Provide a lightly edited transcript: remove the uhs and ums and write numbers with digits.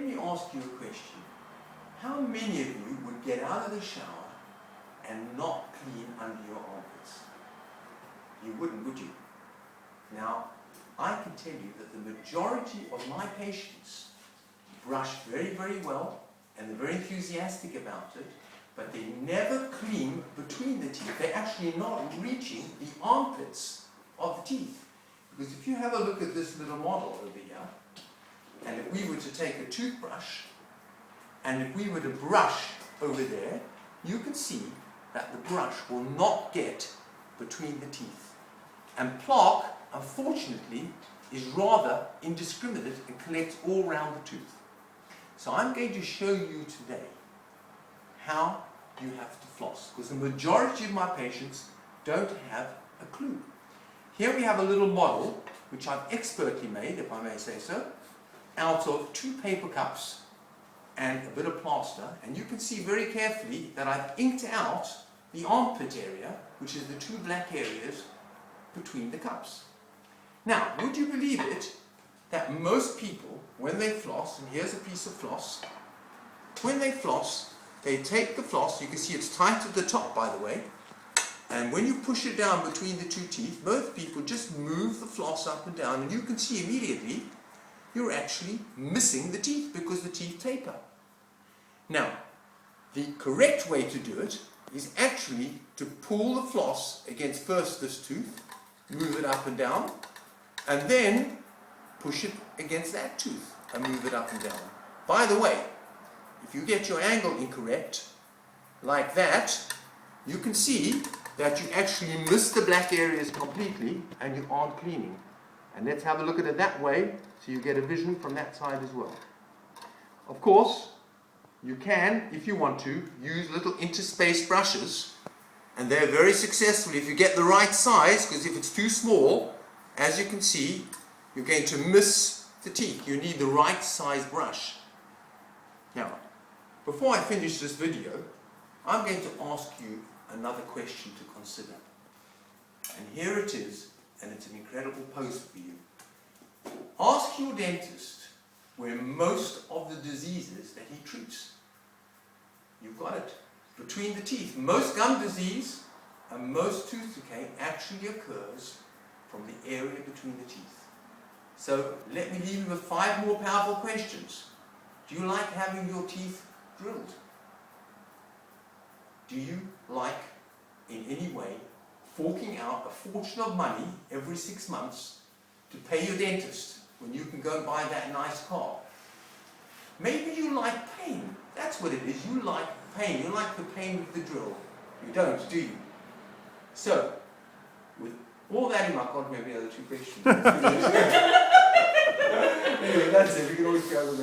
me ask you a question. How many of you would get out of the shower and not clean under your armpits? You wouldn't, would you? Now, I can tell you that the majority of my patients brush very, very well, and they're very enthusiastic about it, but they never clean between the teeth. They're actually not reaching the armpits of the teeth. Because if you have a look at this little model over here, and if we were to take a toothbrush, and if we were to brush over there, you can see that the brush will not get between the teeth. And plaque, unfortunately, is rather indiscriminate and collects all round the tooth. So I'm going to show you today how you have to floss, because the majority of my patients don't have a clue. Here we have a little model, which I've expertly made, if I may say so, out of 2 paper cups and a bit of plaster, and you can see very carefully that I've inked out the armpit area, which is the 2 black areas between the cups. Now, would you believe it that most people, when they floss, and here's a piece of floss, when they floss, they take the floss, you can see it's tight at the top, by the way, and when you push it down between the 2 teeth, most people just move the floss up and down, and you can see immediately you're actually missing the teeth because the teeth taper. Now, the correct way to do it is actually to pull the floss against first this tooth, move it up and down, and then push it against that tooth and move it up and down. By the way, if you get your angle incorrect, like that, you can see that you actually miss the black areas completely and you aren't cleaning. And let's have a look at it that way, so you get a vision from that side as well. Of course, you can, if you want to, use little interspaced brushes, and they're very successful if you get the right size, because if it's too small, as you can see, you're going to miss the teeth. You need the right size brush. Now, before I finish this video, I'm going to ask you another question to consider. And here it is, and it's an incredible post for you. Ask your dentist where most of the diseases that he treats. You've got it. Between the teeth. Most gum disease and most tooth decay actually occurs from the area between the teeth. So let me leave you with 5 more powerful questions. Do you like having your teeth drilled? Do you like, in any way, forking out a fortune of money every 6 months to pay your dentist when you can go and buy that nice car? Maybe you like pain. That's what it is. You like pain. You like the pain with the drill. You don't, do you? So, with all that in mind, I can't remember the other 2 questions. Anyway, that's it. We can always go with it.